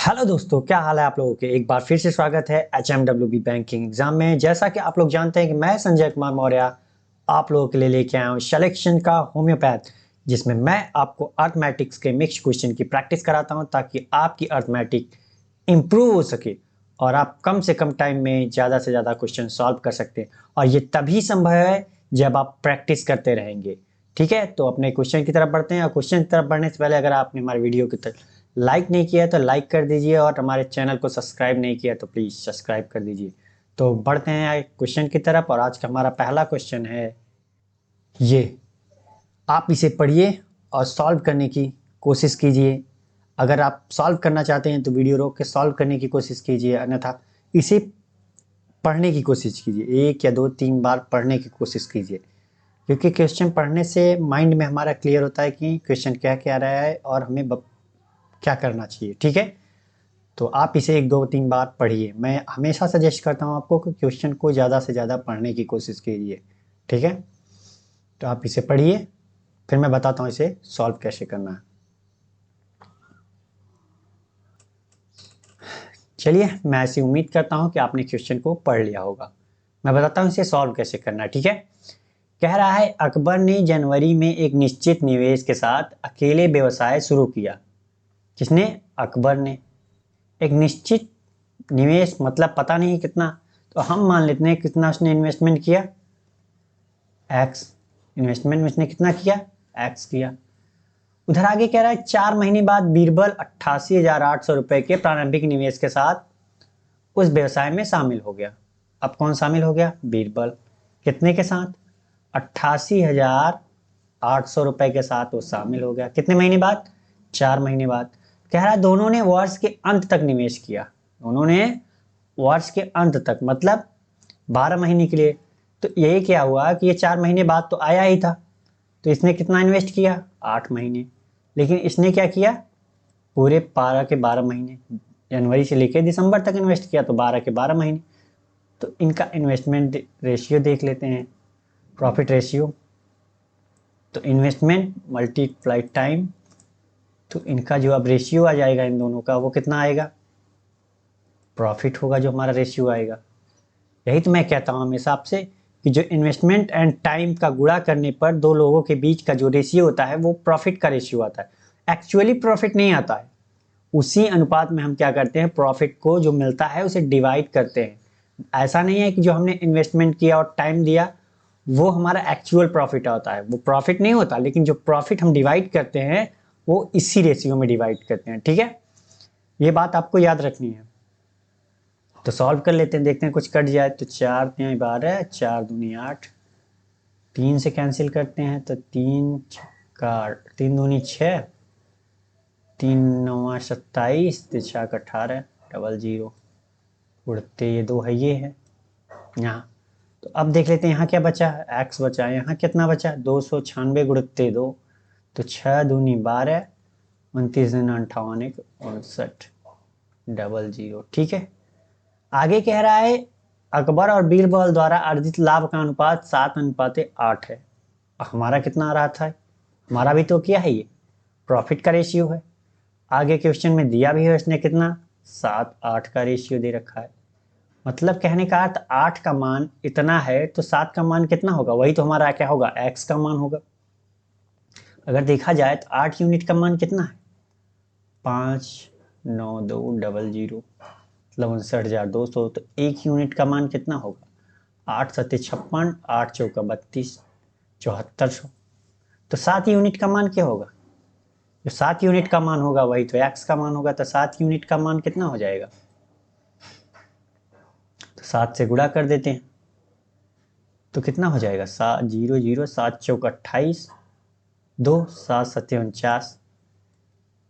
Hello दोस्तों, क्या हाल है आप लोगों के। एक बार फिर से स्वागत है HMWB बैंकिंग एग्जाम में। जैसा कि आप लोग जानते हैं कि मैं संजय कुमार मौर्य आप लोगों के लिए लेके आया हूँ सिलेक्शन का होम्योपैथ, जिसमें मैं आपको अर्थमेटिक्स के मिक्स क्वेश्चन की प्रैक्टिस कराता हूँ ताकि आपकी अर्थमेटिक इम्प्रूव हो सके और आप कम से कम टाइम में ज़्यादा से ज़्यादा क्वेश्चन सॉल्व कर सकते हैं। और ये तभी संभव है जब आप प्रैक्टिस करते रहेंगे। ठीक है, तो अपने क्वेश्चन की तरफ बढ़ते हैं। और क्वेश्चन की तरफ बढ़ने से पहले अगर आपने हमारे वीडियो की तरफ लाइक नहीं किया है तो लाइक कर दीजिए, और हमारे चैनल को सब्सक्राइब नहीं किया तो प्लीज़ सब्सक्राइब कर दीजिए। तो बढ़ते हैं क्वेश्चन की तरफ, और आज का हमारा पहला क्वेश्चन है ये। आप इसे पढ़िए और सॉल्व करने की कोशिश कीजिए। अगर आप सॉल्व करना चाहते हैं तो वीडियो रोक के सॉल्व करने की कोशिश कीजिए, अन्यथा इसे पढ़ने की कोशिश कीजिए। 1 या 2 3 बार पढ़ने की कोशिश कीजिए, क्योंकि क्वेश्चन पढ़ने से माइंड में हमारा क्लियर होता है कि क्वेश्चन क्या क्या रहा है और हमें क्या करना चाहिए। ठीक है, तो आप इसे 1 2 3 बार पढ़िए। मैं हमेशा सजेस्ट करता हूँ आपको कि क्वेश्चन को ज़्यादा से ज़्यादा पढ़ने की कोशिश कीजिए। ठीक है, तो आप इसे पढ़िए, फिर मैं बताता हूँ इसे सॉल्व कैसे करना है। चलिए, मैं ऐसी उम्मीद करता हूँ कि आपने क्वेश्चन को पढ़ लिया होगा। मैं बताता हूँ इसे सॉल्व कैसे करना है। ठीक है, कह रहा है अकबर ने जनवरी में एक निश्चित निवेश के साथ अकेले व्यवसाय शुरू किया। किसने? अकबर ने। एक निश्चित निवेश मतलब पता नहीं कितना, तो हम मान लेते हैं कितना उसने इन्वेस्टमेंट किया, एक्स। इन्वेस्टमेंट उसने कितना किया? एक्स किया। उधर आगे कह रहा है 4 महीने बाद बीरबल 88,800 रुपए के प्रारंभिक निवेश के साथ उस व्यवसाय में शामिल हो गया। अब कौन शामिल हो गया? बीरबल। कितने के साथ? 88,800 रुपए के साथ वो शामिल हो गया। कितने महीने बाद? 4 महीने बाद। कह रहा है दोनों ने वर्ष के अंत तक निवेश किया। दोनों ने वर्ष के अंत तक मतलब 12 महीने के लिए। तो यही क्या हुआ कि ये 4 महीने बाद तो आया ही था, तो इसने कितना इन्वेस्ट किया? 8 महीने। लेकिन इसने क्या किया? पूरे 12 के 12 महीने, जनवरी से लेकर दिसंबर तक इन्वेस्ट किया, तो 12 के 12 महीने। तो इनका इन्वेस्टमेंट रेशियो देख लेते हैं, प्रॉफिट रेशियो। तो इन्वेस्टमेंट मल्टीप्लाई टाइम, तो इनका जो अब रेशियो आ जाएगा इन दोनों का, वो कितना आएगा? प्रॉफिट होगा जो हमारा रेशियो आएगा। यही तो मैं कहता हूँ हमेशा आपसे कि जो इन्वेस्टमेंट एंड टाइम का गुणा करने पर दो लोगों के बीच का जो रेशियो होता है वो प्रॉफिट का रेशियो आता है। एक्चुअली प्रॉफिट नहीं आता है, उसी अनुपात में हम क्या करते हैं, प्रॉफिट को जो मिलता है उसे डिवाइड करते हैं। ऐसा नहीं है कि जो हमने इन्वेस्टमेंट किया और टाइम दिया वो हमारा एक्चुअल प्रॉफिट होता है, वो प्रॉफिट नहीं होता। लेकिन जो प्रॉफिट हम डिवाइड करते हैं वो इसी रेशियो में डिवाइड करते हैं। ठीक है, ये बात आपको याद रखनी है। तो सॉल्व कर लेते हैं, देखते हैं कुछ कट जाए तो। 4 × 12, 4 दूनी 8, 3 से कैंसिल करते हैं तो 3 दूनी 6, 3 9 27, 6 18, 00। उड़ते ये दो है, ये है यहाँ। तो अब देख लेते हैं यहाँ क्या बचा, एक्स बचा। यहाँ कितना बचा? 296 गुणते 2, तो 6 दूनी 12, 29 59 59। ठीक है, आगे कह रहा है अकबर और बीरबल द्वारा अर्जित लाभ का अनुपात 7:8 है। हमारा कितना आ रहा था? हमारा भी तो क्या है, ये प्रॉफिट का रेशियो है। आगे क्वेश्चन में दिया भी है इसने कितना, 7:8 का रेशियो दे रखा है। मतलब कहने का अर्थ 8 का मान इतना है तो 7 का मान कितना होगा? वही तो हमारा क्या होगा, एक्स का मान होगा। अगर देखा जाए तो 8 यूनिट का मान कितना है? 592000, मतलब 59,200। तो 1 यूनिट का मान कितना होगा? 8×7 = 56, 8×4 = 32, 7400। तो 7 यूनिट का मान क्या होगा? जो 7 यूनिट का मान होगा वही तो एक्स का मान होगा। तो 7 यूनिट का मान कितना हो जाएगा? तो 7 से गुणा कर देते हैं तो कितना हो जाएगा? 7 0 0, 7×4 = 28, 2 7 7 49,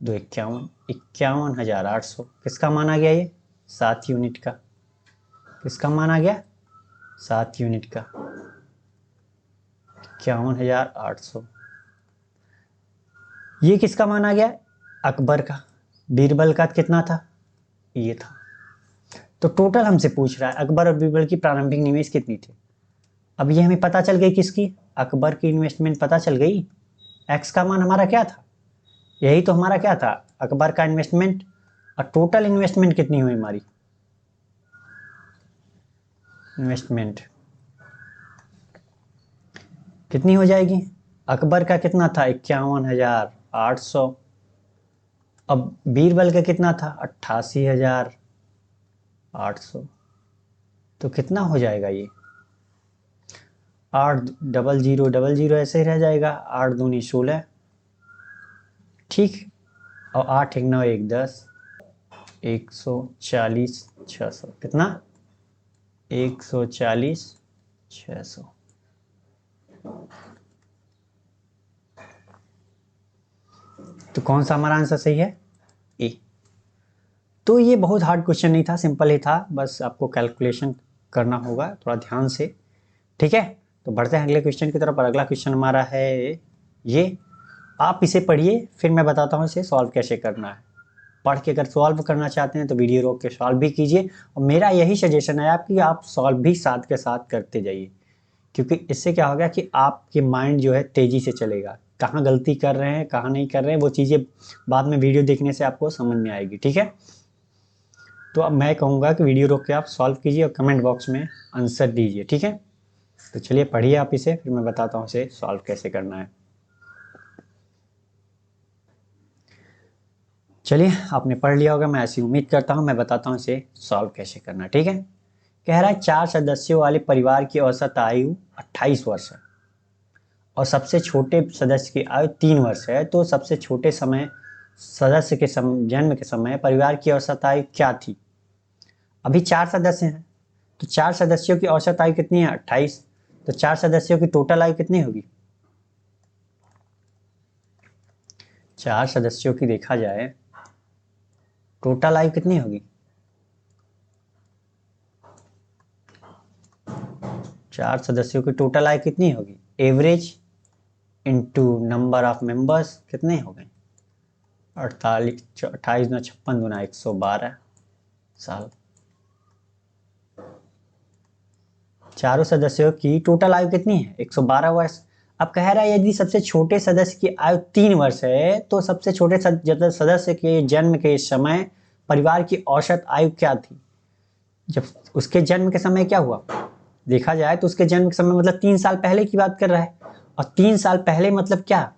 2 51, 51,800। किसका मान आ गया ये? 7 यूनिट का। किसका मान आ गया? 7 यूनिट का, 51,800। ये किसका मान आ गया? अकबर का। बीरबल का कितना था? ये था। तो टोटल हमसे पूछ रहा है अकबर और बीरबल की प्रारंभिक निवेश कितनी थी। अब ये हमें पता चल गई किसकी, अकबर की इन्वेस्टमेंट पता चल गई। एक्स का मान हमारा क्या था? यही तो हमारा क्या था, अकबर का इन्वेस्टमेंट। और टोटल इन्वेस्टमेंट कितनी हुई हमारी, इन्वेस्टमेंट कितनी हो जाएगी। अकबर का कितना था, 51,800। अब बीरबल का कितना था, 88,800। तो कितना हो जाएगा ये, 8 00 00 ऐसे ही रह जाएगा, 8 दूनी 16, ठीक। और 8 1 9 1 10, 140 600, कितना, 140 600। तो कौन सा हमारा आंसर सही है, ए। तो ये बहुत हार्ड क्वेश्चन नहीं था, सिंपल ही था, बस आपको कैलकुलेशन करना होगा थोड़ा ध्यान से, ठीक है। तो बढ़ते हैं अगले क्वेश्चन की तरफ। और अगला क्वेश्चन हमारा है ये, आप इसे पढ़िए फिर मैं बताता हूँ इसे सॉल्व कैसे करना है। पढ़ के अगर सॉल्व करना चाहते हैं तो वीडियो रोक के सॉल्व भी कीजिए, और मेरा यही सजेशन है आपकी, आप सॉल्व भी साथ के साथ करते जाइए, क्योंकि इससे क्या होगा कि आपके माइंड जो है तेज़ी से चलेगा, कहाँ गलती कर रहे हैं कहाँ नहीं कर रहे हैं वो चीज़ें बाद में वीडियो देखने से आपको समझ में आएगी, ठीक है। तो अब मैं कहूँगा कि वीडियो रोक के आप सॉल्व कीजिए और कमेंट बॉक्स में आंसर दीजिए, ठीक है। तो चलिए पढ़िए आप इसे, फिर मैं बताता हूँ इसे सॉल्व कैसे करना है। चलिए आपने पढ़ लिया होगा, मैं ऐसी उम्मीद करता हूँ। मैं बताता हूँ इसे सॉल्व कैसे करना है, ठीक है। कह रहा है 4 सदस्यों वाले परिवार की औसत आयु 28 वर्ष है और सबसे छोटे सदस्य की आयु 3 वर्ष है, तो सबसे छोटे समय सदस्य के जन्म के समय परिवार की औसत आयु क्या थी। अभी 4 सदस्य हैं, तो 4 सदस्यों की औसत आयु कितनी है, 28। तो 4 सदस्यों की टोटल आयु कितनी होगी, 4 सदस्यों की देखा जाए टोटल आयु कितनी होगी, 4 सदस्यों की टोटल आयु कितनी होगी, average into number of members, कितने हो गए 48, 28 9 56 दूना 112 साल। चारों सदस्यों की टोटल आयु कितनी है, 112 वर्ष। अब कह रहा है यदि सबसे छोटे सदस्य की आयु 3 वर्ष है तो सबसे छोटे सदस्य के जन्म के समय परिवार की औसत आयु क्या थी। जब उसके जन्म के समय क्या हुआ, देखा जाए तो उसके जन्म के समय मतलब 3 साल पहले की बात कर रहा है, और 3 साल पहले मतलब क्या,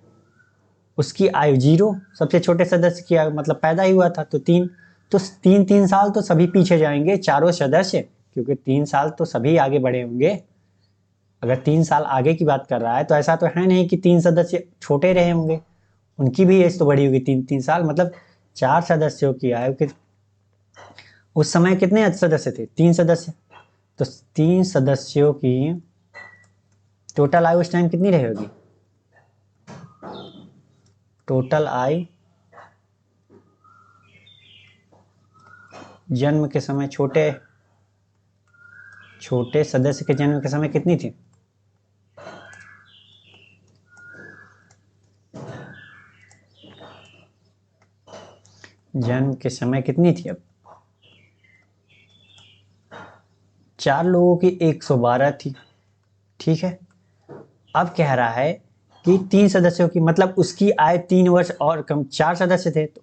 उसकी आयु 0, सबसे छोटे सदस्य की आयु मतलब पैदा ही हुआ था तो 3। तो 3 3 साल तो सभी पीछे जाएंगे चारों सदस्य, क्योंकि 3 साल तो सभी आगे बढ़े होंगे। अगर 3 साल आगे की बात कर रहा है तो ऐसा तो है नहीं कि 3 सदस्य छोटे रहे होंगे, उनकी भी एज तो बड़ी होगी 3 3 साल, मतलब 4 सदस्यों की आयु के उस समय कितने सदस्य थे, 3 सदस्य। तो 3 सदस्यों की टोटल आयु उस टाइम कितनी रही होगी, टोटल आयु जन्म के समय छोटे सदस्य के जन्म के समय कितनी थी, जन्म के समय कितनी थी। अब 4 लोगों की 112 थी, ठीक है। अब कह रहा है कि 3 सदस्यों की मतलब उसकी आयु 3 वर्ष और कम, 4 सदस्य थे तो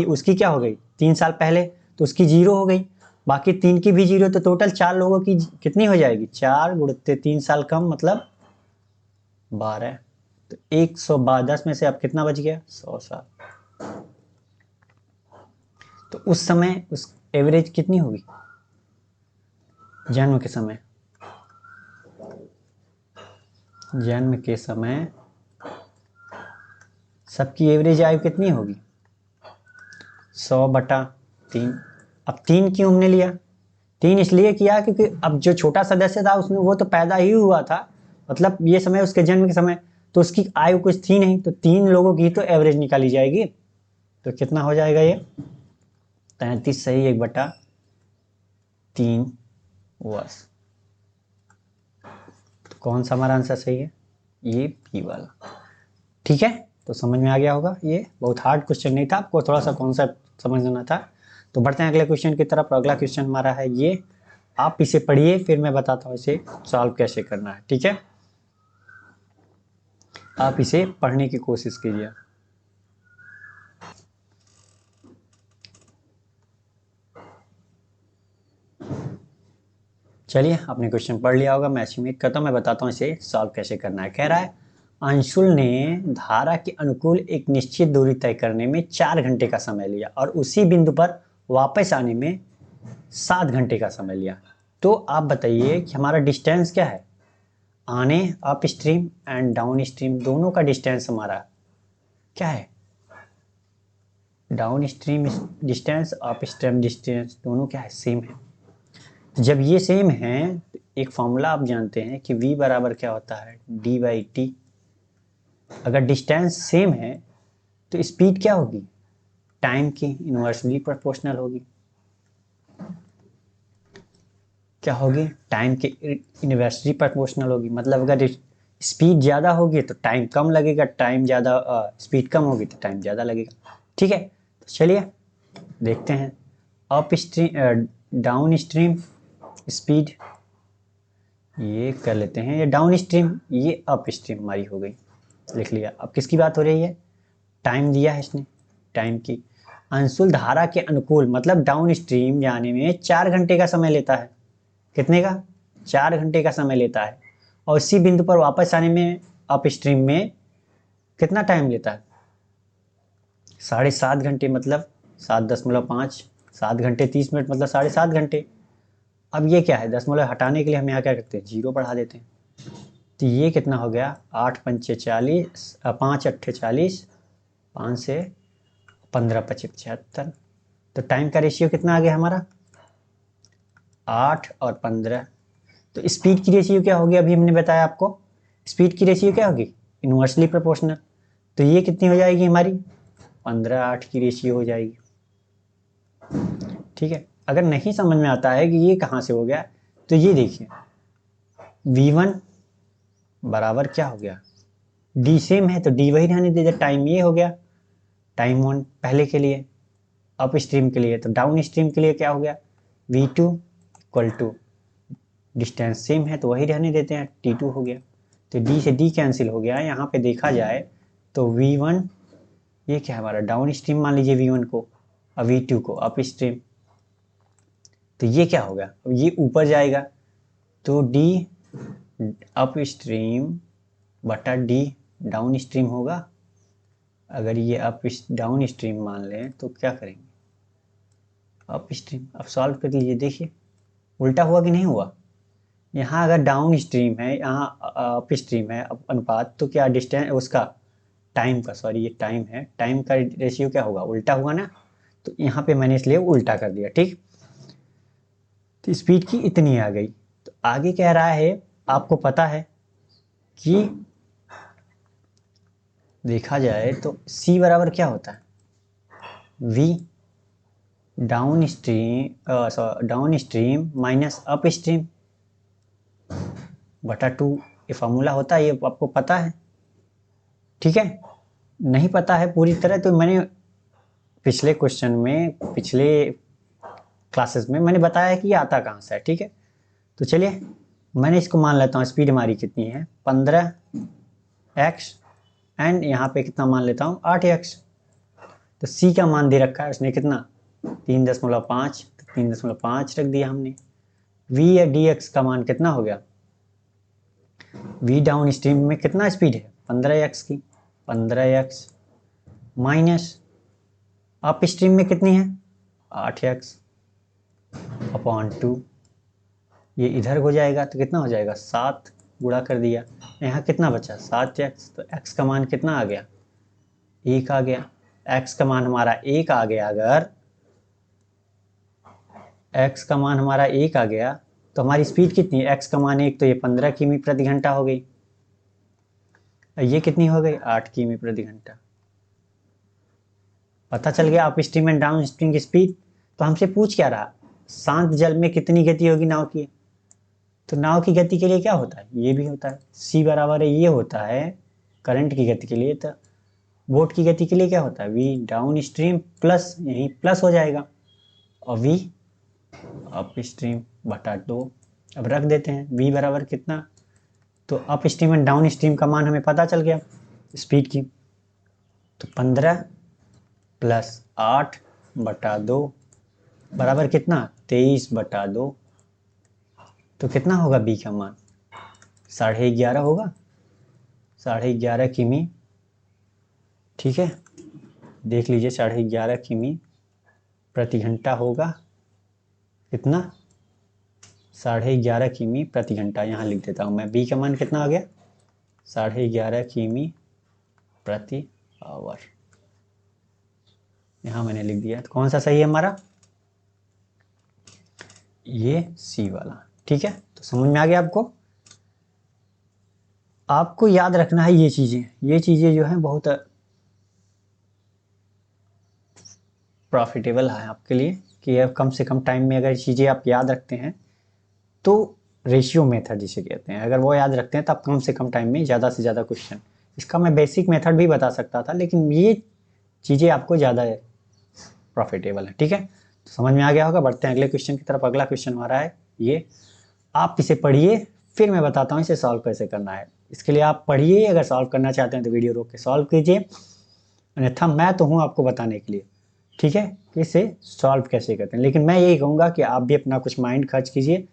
उसकी क्या हो गई 3 साल पहले, तो उसकी 0 हो गई, बाकी 3 की भी 0, तो टोटल 4 लोगों की कितनी हो जाएगी, 4 गुणित 3 साल कम मतलब 12। तो 110 में से अब कितना बच गया, 100 साल। तो उस समय उस एवरेज कितनी होगी जन्म के समय, जन्म के समय सबकी एवरेज आयु कितनी होगी, 100/3। अब 3 क्यों हमने लिया, 3 इसलिए किया क्योंकि अब जो छोटा सदस्य था उसमें वो तो पैदा ही हुआ था, मतलब ये समय उसके जन्म के समय, तो उसकी आयु कुछ थी नहीं, तो 3 लोगों की तो एवरेज निकाली जाएगी। तो कितना हो जाएगा ये 33 सही 1/3 वर्ष। तो कौन सा हमारा आंसर सही है, ये बी वाला, ठीक है। तो समझ में आ गया होगा, ये बहुत हार्ड क्वेश्चन नहीं था, आपको थोड़ा सा कॉन्सेप्ट समझना था। तो बढ़ते हैं अगले क्वेश्चन की तरफ। अगला क्वेश्चन हमारा है ये, आप इसे पढ़िए फिर मैं बताता हूँ इसे सॉल्व कैसे करना है, ठीक है। आप इसे पढ़ने की कोशिश कीजिए। चलिए आपने क्वेश्चन पढ़ लिया होगा, मैं एस्टिमेट करता हूँ, मैं बताता हूँ इसे सॉल्व कैसे करना है। कह रहा है अंशुल ने धारा के अनुकूल एक निश्चित दूरी तय करने में 4 घंटे का समय लिया और उसी बिंदु पर वापस आने में 7 घंटे का समय लिया। तो आप बताइए कि हमारा डिस्टेंस क्या है, आने up stream and down stream दोनों का डिस्टेंस हमारा क्या है, down stream distance up stream distance दोनों क्या है, सेम है। जब ये सेम है तो एक फॉर्मूला आप जानते हैं कि v बराबर क्या होता है, d/t। अगर डिस्टेंस सेम है तो स्पीड क्या होगी, टाइम की इनवर्सली प्रोपोर्शनल होगी। क्या होगी, टाइम के इनवर्सली प्रोपोर्शनल होगी। मतलब अगर स्पीड ज़्यादा होगी तो टाइम कम लगेगा, टाइम ज़्यादा स्पीड कम होगी तो टाइम ज़्यादा लगेगा। ठीक है, तो चलिए देखते हैं। Up stream down stream speed ये कर लेते हैं, ये डाउन स्ट्रीम ये अप स्ट्रीम हमारी हो गई, लिख लिया। अब किसकी बात हो रही है, टाइम दिया है इसने, टाइम की। अंशुल धारा के अनुकूल मतलब डाउन स्ट्रीम जाने में 4 घंटे का समय लेता है। कितने का, 4 घंटे का समय लेता है। और इसी बिंदु पर वापस आने में अप स्ट्रीम में कितना टाइम लेता है, 7.5 घंटे। मतलब 7.5, 7 घंटे 30 मिनट मतलब 7.5 घंटे। अब ये क्या है, दशमलव हटाने के लिए हम यहाँ क्या करते हैं, 0 बढ़ा देते हैं। तो ये कितना हो गया, 8 पंचे 40, 5 अट्ठे 40, 5 से 15 पचे 75। तो टाइम का रेशियो कितना आ गया हमारा, 8 और 15। तो स्पीड की रेशियो क्या होगी, अभी हमने बताया आपको स्पीड की रेशियो क्या होगी, इनवर्सली प्रोपोर्शनल। तो ये कितनी हो जाएगी हमारी, 15:8 की रेशियो हो जाएगी। ठीक है, अगर नहीं समझ में आता है कि ये कहाँ से हो गया तो ये देखिए, v1 बराबर क्या हो गया, d सेम है तो d वही रहने दीजिए। टाइम ये हो गया, टाइम 1 पहले के लिए अप स्ट्रीम के लिए, तो डाउन स्ट्रीम के लिए क्या हो गया, v2 equal to distance same है तो वही रहने देते हैं, t2 हो गया। तो d से d कैंसिल हो गया। यहाँ पे देखा जाए तो v1 ये क्या है हमारा डाउन स्ट्रीम मान लीजिए v1 को, और v2 को अप स्ट्रीम। तो ये क्या होगा, अब ये ऊपर जाएगा तो d अप स्ट्रीम बटा d डाउन स्ट्रीम होगा। अगर ये अप डाउन स्ट्रीम मान लें तो क्या करेंगे, अप स्ट्रीम। अब सॉल्व कर लीजिए, देखिए उल्टा हुआ कि नहीं हुआ। यहाँ अगर डाउन स्ट्रीम है, यहाँ अप स्ट्रीम है अनुपात, तो क्या डिस्टेंस उसका टाइम का, सॉरी ये टाइम है, टाइम का रेशियो क्या होगा, उल्टा हुआ ना। तो यहाँ पे मैंने इसलिए उल्टा कर दिया। ठीक, तो स्पीड की इतनी आ गई। तो आगे कह रहा है आपको पता है कि देखा जाए तो c बराबर क्या होता है, v down stream minus up stream बटा 2। ये फॉर्मूला होता है, ये आपको पता है। ठीक है, नहीं पता है पूरी तरह तो मैंने पिछले क्वेश्चन में, पिछले क्लासेस में मैंने बताया कि ये आता कहाँ से है। ठीक है, तो चलिए मैंने इसको मान लेता हूँ, स्पीड हमारी कितनी है 15x एंड यहाँ पे कितना मान लेता हूँ 8x। तो c का मान दे रखा है उसने कितना 3.5, तो 3.5 रख दिया हमने। v या dx का मान कितना हो गया, v डाउन स्ट्रीम में कितना स्पीड है 15x की, 15x माइनस अप स्ट्रीम में कितनी है 8x अपॉन 2। ये इधर हो जाएगा तो कितना हो जाएगा 7, गुणा कर दिया। यहाँ कितना बचा 7x, तो x का मान कितना आ गया 1 आ गया। x का मान हमारा 1 आ गया, अगर x का मान हमारा 1 आ गया तो हमारी स्पीड कितनी है, x का मान 1 तो ये 15 किमी प्रति घंटा हो गई, ये कितनी हो गई 8 किमी प्रति घंटा। पता चल गया up stream and down stream की स्पीड। तो हमसे पूछ क्या रहा, शांत जल में कितनी गति होगी नाव की। तो नाव की गति के लिए क्या होता है, ये भी होता है, c बराबर है ये होता है करंट की गति के लिए। तो बोट की गति के लिए क्या होता है, v डाउन स्ट्रीम प्लस, यही प्लस हो जाएगा, और v अप स्ट्रीम बटा 2। अब रख देते हैं v बराबर कितना, तो up stream and down stream का मान हमें पता चल गया स्पीड की। तो 15 प्लस 8 बटा 2 बराबर कितना 23 बटा 2। तो कितना होगा बी का मान? 11.5 होगा, 11.5 किमी। ठीक है, देख लीजिए 11.5 किमी प्रति घंटा होगा। कितना? 11.5 किमी प्रति घंटा। यहाँ लिख देता हूँ मैं, बी का मान कितना आ गया? 11.5 किमी प्रति आवर। यहाँ मैंने लिख दिया। तो कौन सा सही है हमारा? ये सी वाला। ठीक है, तो समझ में आ गया आपको? आपको याद रखना है ये चीज़ें जो हैं बहुत प्रॉफिटेबल है आपके लिए, कि अब कम से कम टाइम में अगर ये चीज़ें आप याद रखते हैं तो रेशियो मेथड जिसे कहते हैं, अगर वो याद रखते हैं तो आप कम से कम टाइम में ज़्यादा से ज़्यादा क्वेश्चन। इसका मैं बेसिक मेथड भी बता सकता था, लेकिन ये चीज़ें आपको ज़्यादा प्रॉफिटेबल है। ठीक है, तो समझ में आ गया होगा। बढ़ते हैं अगले क्वेश्चन की तरफ। अगला क्वेश्चन हमारा है ये, आप इसे पढ़िए फिर मैं बताता हूँ इसे सॉल्व कैसे करना है। इसके लिए आप पढ़िए, अगर सॉल्व करना चाहते हैं तो वीडियो रोक के सॉल्व कीजिए, अन्यथा मैं तो हूँ आपको बताने के लिए। ठीक है, कि इसे सॉल्व कैसे करते हैं, लेकिन मैं यही कहूँगा कि आप भी अपना कुछ माइंड खर्च कीजिए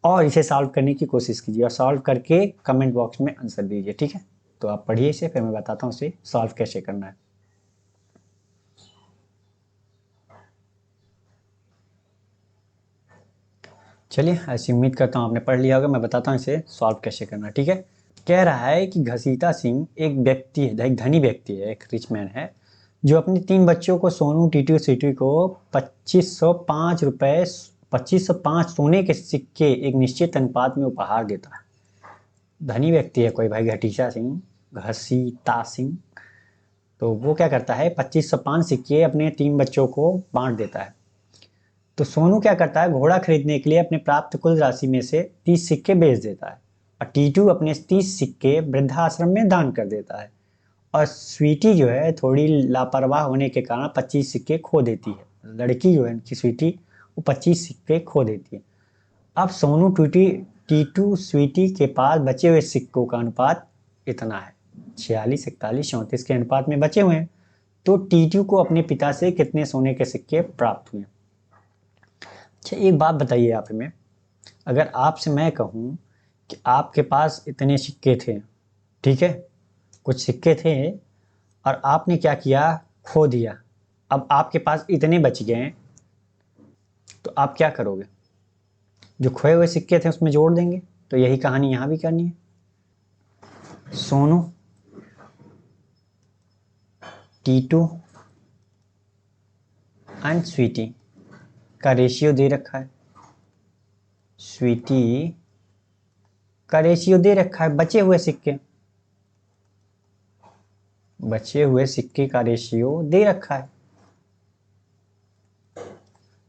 और इसे सॉल्व करने की कोशिश कीजिए, और सॉल्व करके कमेंट बॉक्स में आंसर दीजिए। ठीक है, तो आप पढ़िए इसे, फिर मैं बताता हूँ इसे सॉल्व कैसे करना है। चलिए, ऐसी उम्मीद करता हूँ आपने पढ़ लिया होगा। मैं बताता हूँ इसे सॉल्व कैसे करना है। ठीक है, कह रहा है कि घसीटा सिंह एक व्यक्ति है, एक धनी व्यक्ति है, एक रिच मैन है, जो अपने 3 बच्चों को सोनू, टीटू, सीटू को 2505 सोने के सिक्के एक निश्चित अनुपात में उपहार देता है। धनी व्यक्ति है कोई भाई, घसीटा सिंह। तो वो क्या करता है, 2505 सिक्के अपने 3 बच्चों को बांट देता है। तो सोनू क्या करता है, घोड़ा खरीदने के लिए अपने प्राप्त कुल राशि में से 30 सिक्के बेच देता है, और टीटू अपने 30 सिक्के वृद्धाश्रम में दान कर देता है, और स्वीटी जो है थोड़ी लापरवाह होने के कारण 25 सिक्के खो देती है। लड़की जो है उनकी स्वीटी, वो 25 सिक्के खो देती है। अब सोनू टीटू स्वीटी के पास बचे हुए सिक्कों का अनुपात इतना है, 46, 41, 34 के अनुपात में बचे हुए हैं। तो टीटू को अपने पिता से कितने सोने के सिक्के प्राप्त हुए? अच्छा, एक बात बताइए आप में, अगर आपसे मैं कहूँ कि आपके पास इतने सिक्के थे, ठीक है, कुछ सिक्के थे, और आपने क्या किया, खो दिया, अब आपके पास इतने बच गए हैं, तो आप क्या करोगे? जो खोए हुए सिक्के थे उसमें जोड़ देंगे। तो यही कहानी यहाँ भी करनी है। सोनू, टीटू एंड स्वीटी का रेशियो दे रखा है, स्वीटी का रेशियो दे रखा है, बचे हुए सिक्के का रेशियो दे रखा है।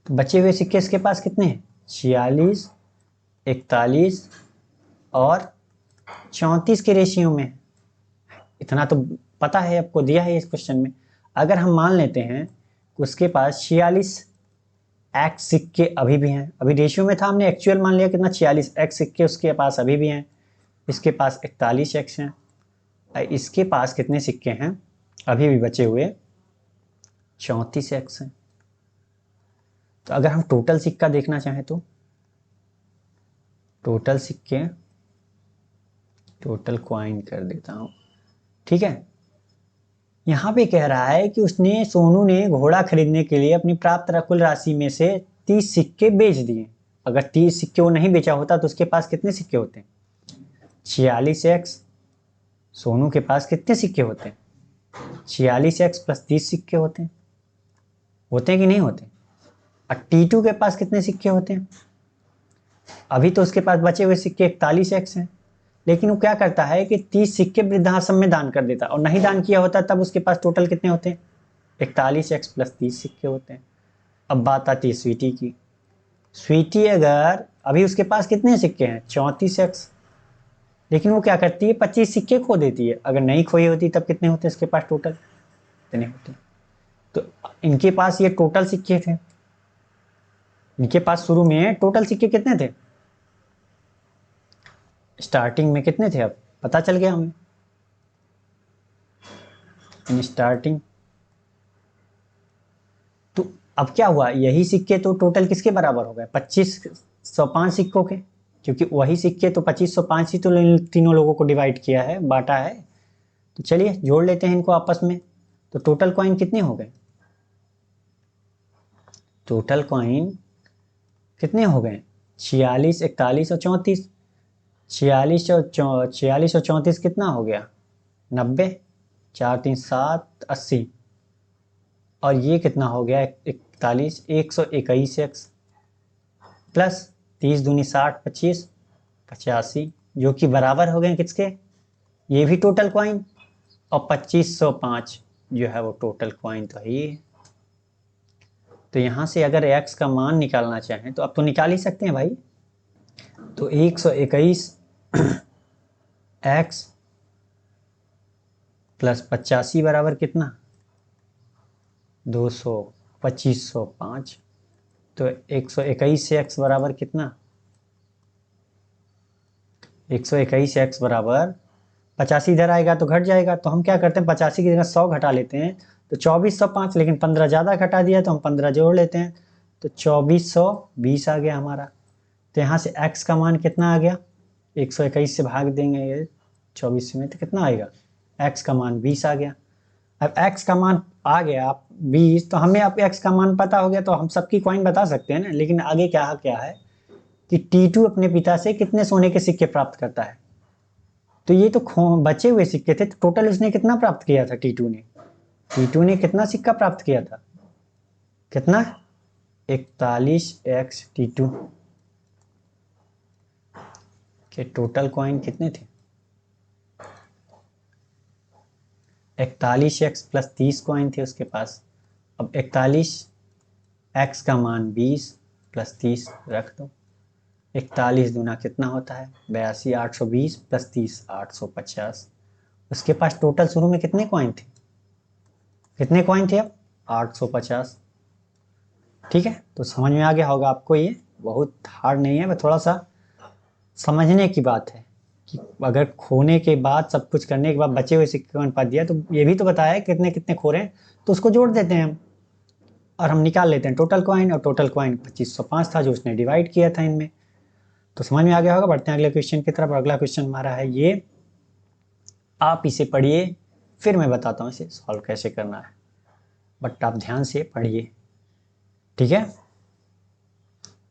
तो बचे हुए सिक्के इसके पास कितने हैं? 46, 41 और 34 के रेशियो में। इतना तो पता है आपको, दिया है इस क्वेश्चन में। अगर हम मान लेते हैं कि उसके पास 46 एक्स सिक्के अभी भी हैं, अभी रेशियो में था, हमने एक्चुअल मान लिया कितना, 46 एक्स सिक्के उसके पास अभी भी हैं, इसके पास 41 एक्स हैं, इसके पास कितने सिक्के हैं अभी भी बचे हुए? 34 एक्स हैं। तो अगर हम टोटल सिक्का देखना चाहें तो टोटल सिक्के, टोटल क्वाइन कर देता हूं। ठीक है, यहां पे कह रहा है कि सोनू ने घोड़ा खरीदने के लिए अपनी प्राप्त कुल राशि में से 30 सिक्के बेच दिए। अगर 30 सिक्के वो नहीं बेचा होता तो उसके पास कितने सिक्के होते? 46 एक्स। सोनू के पास कितने सिक्के होते हैं? 46 एक्स प्लस 30 सिक्के होते हैं। होते हैं कि नहीं होते? और टीटू के पास कितने सिक्के होते हैं? अभी तो उसके पास बचे हुए सिक्के 41 एक्स हैं, लेकिन वो क्या करता है कि 30 सिक्के वृद्धाश्रम में दान कर देता, और नहीं दान किया होता तब उसके पास टोटल कितने होते हैं? 41 एक्स प्लस 30 सिक्के होते हैं। अब बात आती है स्वीटी की। स्वीटी अगर अभी उसके पास कितने सिक्के हैं? 34 एक्स, लेकिन वो क्या करती है, 25 सिक्के खो देती है। अगर नहीं खोई होती तब कितने होते इसके पास टोटल? इतने होते। तो इनके पास ये टोटल सिक्के थे, इनके पास शुरू में टोटल सिक्के कितने थे? स्टार्टिंग में कितने थे? अब पता चल गया हमें, इन स्टार्टिंग। तो अब क्या हुआ, यही सिक्के तो टोटल किसके बराबर हो गए? 2505 सिक्कों के। क्योंकि वही सिक्के तो 2505 ही तो इन तीनों लोगों को डिवाइड किया है, बांटा है। तो चलिए जोड़ लेते हैं इनको आपस में। तो टोटल कॉइन कितने हो गए? टोटल कॉइन कितने हो गए? 46, 41 और 34। 46 और 34 कितना हो गया? 90। 4 3 7 80। और ये कितना हो गया? 41, 121 एक्स प्लस 30 दूनी 60, 25, 85, जो कि बराबर हो गए किसके? ये भी टोटल कॉइन और 2505 जो है वो टोटल कॉइन तो है ही। तो यहाँ से अगर x का मान निकालना चाहें तो अब तो निकाल ही सकते हैं भाई। तो 121 x प्लस 85 बराबर कितना? 200, 2505। तो 121 से x बराबर कितना? 121 x बराबर 85 इधर आएगा तो घट जाएगा, तो हम क्या करते हैं 85 की जगह 100 घटा लेते हैं। तो 2405, लेकिन 15 ज़्यादा घटा दिया तो हम 15 जोड़ लेते हैं, तो 2420 आ गया हमारा। तो यहाँ से x का मान कितना आ गया? 121 से भाग देंगे ये 24 में तो कितना आएगा? x का मान 20 आ गया। अब x का मान आ गया 20, तो हमें अब x का मान पता हो गया तो हम सबकी कॉइन बता सकते हैं ना। लेकिन आगे क्या क्या है कि टीटू अपने पिता से कितने सोने के सिक्के प्राप्त करता है। तो ये तो बचे हुए सिक्के थे, तो टोटल उसने कितना प्राप्त किया था? टीटू ने कितना सिक्का प्राप्त किया था? कितना? 41 एक्स टीटू के टोटल कॉइन कितने थे? 41 एक्स प्लस 30 कॉइन थे उसके पास। अब 41 एक्स का मान 20 प्लस 30 रख दो। 41 दूना कितना होता है? 82, 820 प्लस 30 850। उसके पास टोटल शुरू में कितने कॉइन थे? कितने कॉइन थे अब? 850। ठीक है, तो समझ में आ गया होगा आपको। ये बहुत हार्ड नहीं है, बस थोड़ा सा समझने की बात है कि अगर खोने के बाद सब कुछ करने के बाद बचे हुए सिक्के का अनुपात दिया, तो ये भी तो बताया है कितने कितने खोरे हैं, तो उसको जोड़ देते हैं हम और हम निकाल लेते हैं टोटल कॉइन। और टोटल कॉइन 2505 था जो उसने डिवाइड किया था इनमें। तो समझ में आ गया होगा। बढ़ते हैं अगले क्वेश्चन की तरफ। अगला क्वेश्चन हमारा है ये, आप इसे पढ़िए फिर मैं बताता हूँ इसे सॉल्व कैसे करना है, बट आप ध्यान से पढ़िए, ठीक है?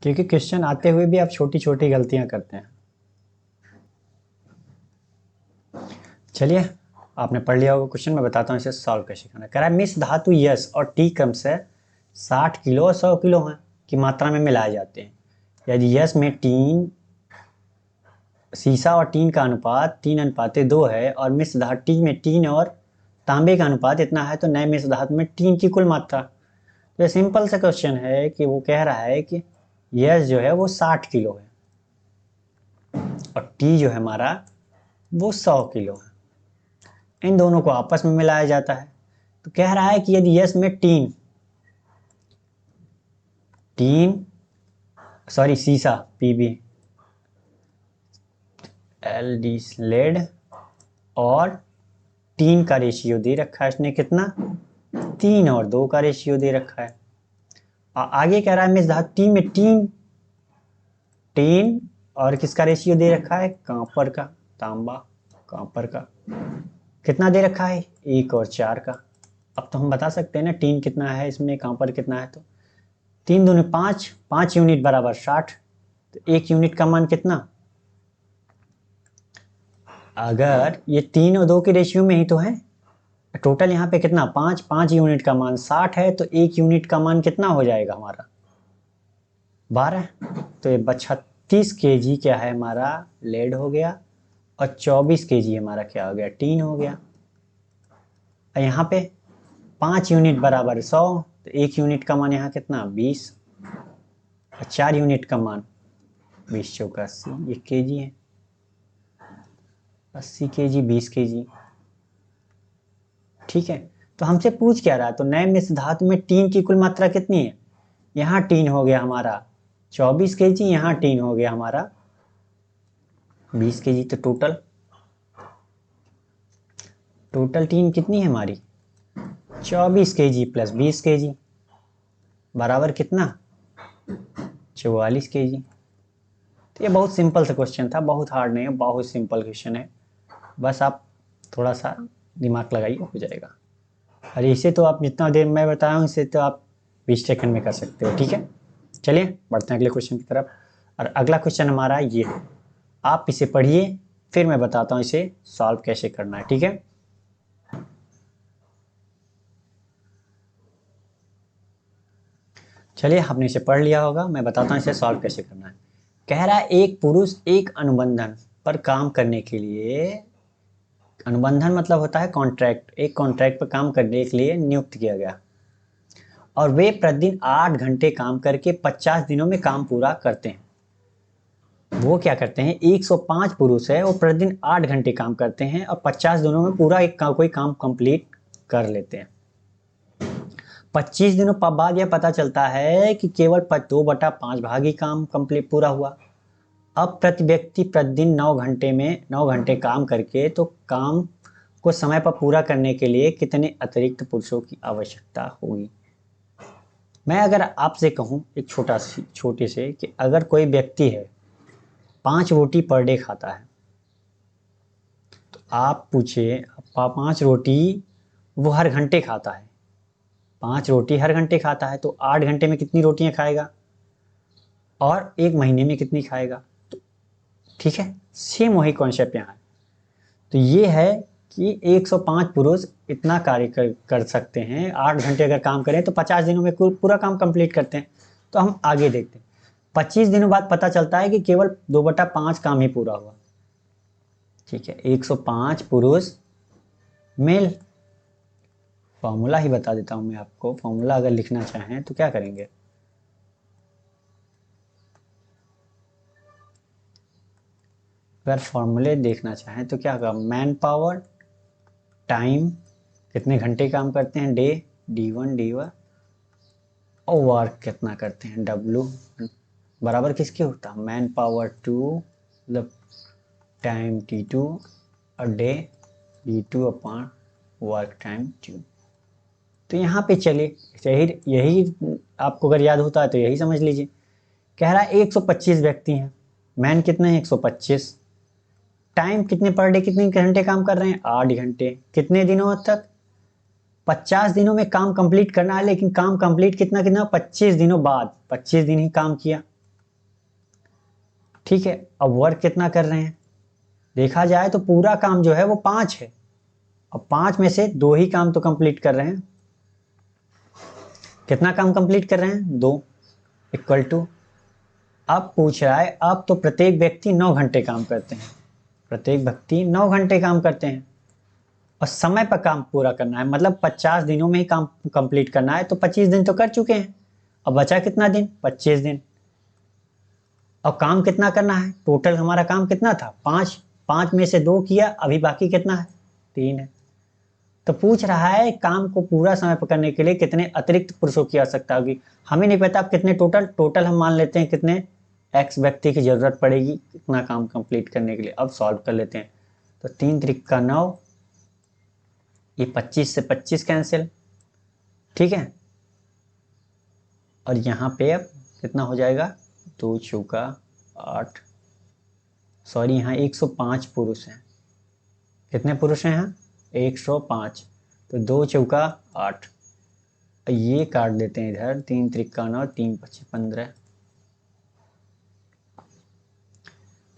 क्योंकि क्वेश्चन आते हुए भी आप छोटी छोटी गलतियां करते हैं। चलिए, आपने पढ़ लिया होगा क्वेश्चन, मैं बताता हूँ इसे सॉल्व कैसे करना है। कह रहा है मिस धातु यस और टी क्रम से 60 किलो और 100 किलो है की मात्रा में मिलाए जाते हैं। यदि यस में टीन, सीसा और टीन का अनुपात 3:2 है और मिश्र धातु टी में टीन और तांबे का अनुपात इतना है, तो नए मिश्र धातु में टीन की कुल मात्रा। तो ये सिंपल सा क्वेश्चन है कि वो कह रहा है कि यस जो है वो 60 किलो है और टी जो है हमारा वो 100 किलो है। इन दोनों को आपस में मिलाया जाता है। तो कह रहा है कि यदि यस में टीन सीसा पीबी एलडी लेड और 3 का रेशियो दे रखा है इसने, कितना? 3 और 2 का रेशियो दे रखा है। और आगे कह रहा है मिस धातु टी में टीन और किसका रेशियो दे रखा है? कांपर का, तांबा कांपर का। कितना दे रखा है? 1 और 4 का। अब तो हम बता सकते हैं ना टीन कितना है इसमें, कांपर कितना है। तो 3 दूनी 5, 5 यूनिट बराबर 60। तो 1 यूनिट का मान कितना? अगर ये 3 और 2 के रेशियो में ही तो है, टोटल यहाँ पे कितना? 5, 5 यूनिट का मान 60 है, तो 1 यूनिट का मान कितना हो जाएगा हमारा? 12। तो ये 36 kg क्या है हमारा? लेड हो गया और 24 kg हमारा क्या हो गया? टीन हो गया। और यहाँ पे 5 यूनिट बराबर 100, तो 1 यूनिट का मान यहाँ कितना? 20 और 4 यूनिट का मान 20 चौका 80, ये kg है। 80 kg 20 kg, ठीक है। तो हमसे पूछ क्या रहा है? तो नए मिश्र धातु में टीन की कुल मात्रा कितनी है? यहाँ टीन हो गया हमारा 24 kg, यहाँ टीन हो गया हमारा 20 kg। तो टोटल टीन कितनी है हमारी? 24 kg प्लस 20 kg बराबर कितना? 44 kg। तो ये बहुत सिंपल सा क्वेश्चन था, बहुत हार्ड नहीं है, बहुत सिंपल क्वेश्चन है, बस आप थोड़ा सा दिमाग लगाइए हो जाएगा। और इसे तो आप जितना देर मैं बताया हूँ इसे तो आप 20 सेकंड में कर सकते हो, ठीक है। चलिए बढ़ते हैं अगले क्वेश्चन की तरफ। और अगला क्वेश्चन हमारा ये है, आप इसे पढ़िए फिर मैं बताता हूँ इसे सॉल्व कैसे करना है, ठीक है। चलिए आपने इसे पढ़ लिया होगा, मैं बताता हूँ इसे सॉल्व कैसे करना है। कह रहा है एक पुरुष एक अनुबंधन पर काम करने के लिए, अनुबंधन मतलब होता है कॉन्ट्रैक्ट, एक कॉन्ट्रैक्ट पर काम करने के लिए नियुक्त किया गया और वे प्रतिदिन 8 घंटे काम करके 50 दिनों में काम पूरा करते हैं। वो क्या करते हैं, 105 पुरुष है वो प्रतिदिन 8 घंटे काम करते हैं और 50 दिनों में पूरा कोई काम कंप्लीट कर लेते हैं। 25 दिनों बाद यह पता चलता है कि केवल 2/5 भाग ही काम कंप्लीट पूरा हुआ। अब प्रति व्यक्ति प्रतिदिन 9 घंटे काम करके तो काम को समय पर पूरा करने के लिए कितने अतिरिक्त पुरुषों की आवश्यकता होगी। मैं अगर आपसे कहूं एक छोटे से कि अगर कोई व्यक्ति है 5 रोटी पर डे खाता है, तो आप पूछिए 5 रोटी वो हर घंटे खाता है, 5 रोटी हर घंटे खाता है तो 8 घंटे में कितनी रोटियां खाएगा और 1 महीने में कितनी खाएगा। तो ठीक है, सेम वही कॉन्सेप्ट यहाँ है। तो ये है कि 105 पुरुष इतना कार्य कर सकते हैं, 8 घंटे अगर काम करें तो 50 दिनों में पूरा काम कंप्लीट करते हैं। तो हम आगे देखते हैं। 25 दिनों बाद पता चलता है कि केवल 2/5 काम ही पूरा हुआ। ठीक है, 105 पुरुष मेल। फॉर्मूला ही बता देता हूं मैं आपको, फॉर्मूला अगर लिखना चाहें तो क्या करेंगे, अगर फॉर्मूले देखना चाहें तो क्या होगा, मैन पावर टाइम कितने घंटे काम करते हैं डे D1 और वर्क कितना करते हैं W बराबर किसके होता है, मैन पावर 2 मतलब टाइम T2 और day D2 upon work time 2। तो यहाँ पे चलिए यही आपको अगर याद होता है तो यही समझ लीजिए। कह रहा है 125 व्यक्ति हैं, मैन कितने हैं 125, टाइम कितने पर डे कितने घंटे काम कर रहे हैं 8 घंटे, कितने दिनों तक 50 दिनों में काम कंप्लीट करना है, लेकिन काम कंप्लीट कितना कितना 25 दिनों बाद, 25 दिन ही काम किया। ठीक है, अब वर्क कितना कर रहे हैं, देखा जाए तो पूरा काम जो है वो 5 है, अब 5 में से 2 ही काम तो कंप्लीट कर रहे हैं। कितना काम कंप्लीट कर रहे हैं 2 इक्वल टू, अब पूछ रहा है अब तो प्रत्येक व्यक्ति 9 घंटे काम करते हैं, प्रत्येक व्यक्ति 9 घंटे काम करते हैं और समय पर काम पूरा करना है, मतलब 50 दिनों में ही काम कंप्लीट करना है। तो 25 दिन तो कर चुके हैं, अब बचा कितना दिन 25 दिन। और काम कितना करना है, टोटल हमारा काम कितना था 5, 5 में से 2 किया, अभी बाकी कितना है 3 है। तो पूछ रहा है काम को पूरा समय पर करने के लिए कितने अतिरिक्त पुरुषों की आवश्यकता होगी। हमें नहीं पता अब कितने टोटल हम मान लेते हैं कितने एक्स व्यक्ति की जरूरत पड़ेगी कितना काम कंप्लीट करने के लिए। अब सॉल्व कर लेते हैं। तो 3 त्रिक का 9, ये 25 से 25 कैंसिल, ठीक है। और यहाँ पे अब कितना हो जाएगा 2 चौका 8, सॉरी यहाँ 105 पुरुष हैं, कितने पुरुष हैं यहाँ 105, तो 2 चौका 8, ये काट देते हैं इधर, 3 त्रिक का 9, 3 पच्चीस 15,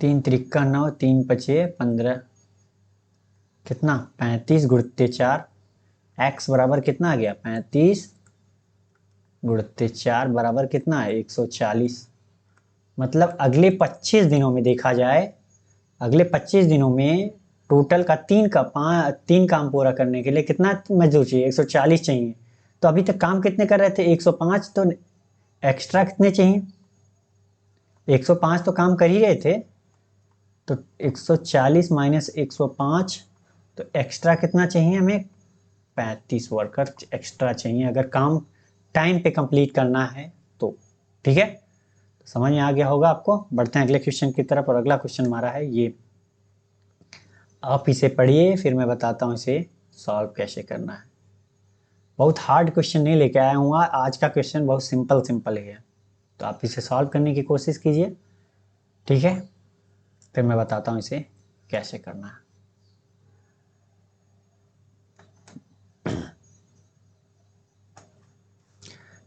3 त्रिक का 9, 3 पचे 15, कितना 35 गुणित 4, एक्स बराबर कितना आ गया 35 गुणित 4 बराबर कितना है 140। मतलब अगले 25 दिनों में देखा जाए, अगले 25 दिनों में टोटल का 3 काम पूरा करने के लिए कितना मजदूर चाहिए 140 चाहिए। तो अभी तक काम कितने कर रहे थे 105, तो एक्स्ट्रा कितने चाहिए 105 तो काम कर ही रहे थे, तो 140 माइनस 105, तो एक्स्ट्रा कितना चाहिए हमें 35 वर्कर एक्स्ट्रा चाहिए अगर काम टाइम पे कंप्लीट करना है तो। ठीक है, तो समझ में आ गया होगा आपको। बढ़ते हैं अगले क्वेश्चन की तरफ और अगला क्वेश्चन हमारा है ये, आप इसे पढ़िए फिर मैं बताता हूँ इसे सॉल्व कैसे करना है। बहुत हार्ड क्वेश्चन नहीं लेके आया हूँ आज का क्वेश्चन बहुत सिंपल ही है, तो आप इसे सॉल्व करने की कोशिश कीजिए। ठीक है, फिर मैं बताता हूँ इसे कैसे करना है।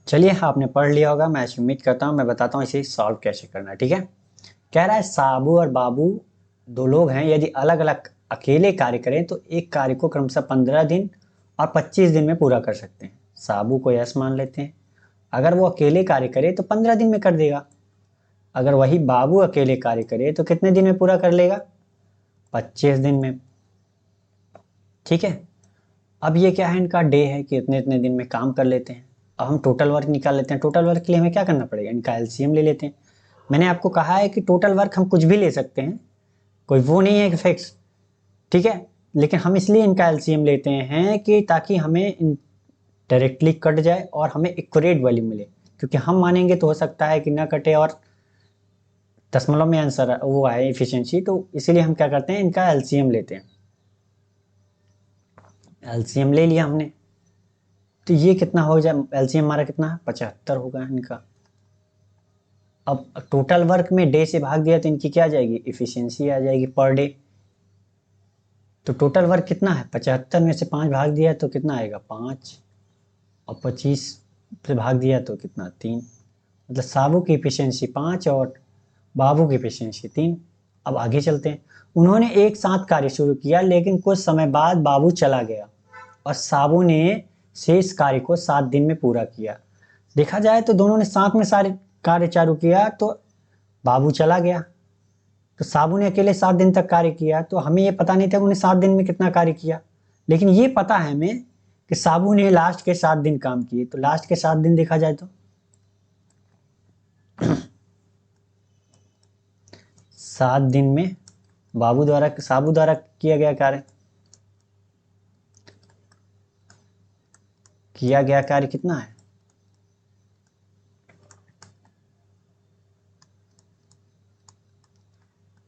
चलिए, आपने पढ़ लिया होगा, मैं ऐसी उम्मीद करता हूँ। मैं बताता हूँ इसे सॉल्व कैसे करना है। ठीक है, कह रहा है साबू और बाबू दो लोग हैं, यदि अलग अलग अकेले कार्य करें तो एक कार्य को क्रमशः 15 दिन और 25 दिन में पूरा कर सकते हैं। साबू को यस मान लेते हैं, अगर वो अकेले कार्य करे तो 15 दिन में कर देगा। अगर वही बाबू अकेले कार्य करे तो कितने दिन में पूरा कर लेगा? 25 दिन में। ठीक है, अब ये क्या है, इनका डे है कि इतने इतने दिन में काम कर लेते हैं। अब हम टोटल वर्क निकाल लेते हैं। टोटल वर्क के लिए हमें क्या करना पड़ेगा? इनका एलसीएम ले लेते हैं। मैंने आपको कहा है कि टोटल वर्क हम कुछ भी ले सकते हैं, कोई वो नहीं है कि फिक्स। ठीक है, लेकिन हम इसलिए इनका एलसीएम लेते हैं कि ताकि हमें डायरेक्टली कट जाए और हमें एक्यूरेट वैल्यू मिले, क्योंकि हम मानेंगे तो हो सकता है कि ना कटे और दशमलव में आंसर वो आए एफिशिएंसी। तो इसीलिए हम क्या करते हैं, इनका एलसीएम लेते हैं। एलसीएम ले लिया हमने, तो ये कितना हो जाए? एलसीएम हमारा कितना है? 75 होगा इनका। अब टोटल वर्क में डे से भाग दिया तो इनकी क्या आ जाएगी? इफिशियंसी आ जाएगी पर डे। तो टोटल वर्क कितना है? 75 में से 5 भाग दिया तो कितना आएगा? 5। और 25 से भाग दिया तो कितना? 3। मतलब साबू की इफिशियंसी 5 और बाबू की इफिशियंसी 3। अब आगे चलते हैं। उन्होंने एक साथ कार्य शुरू किया, लेकिन कुछ समय बाद बाबू चला गया और साबू ने शेष कार्य को 7 दिन में पूरा किया। देखा जाए तो दोनों ने साथ में सारे कार्य चालू किया, तो बाबू चला गया तो साबू ने अकेले 7 दिन तक कार्य किया। तो हमें ये पता नहीं था उन्हें 7 दिन में कितना कार्य किया, लेकिन ये पता है हमें कि साबू ने लास्ट के 7 दिन काम किए। तो लास्ट के 7 दिन देखा जाए तो 7 दिन में साबू द्वारा किया गया कार्य कितना है?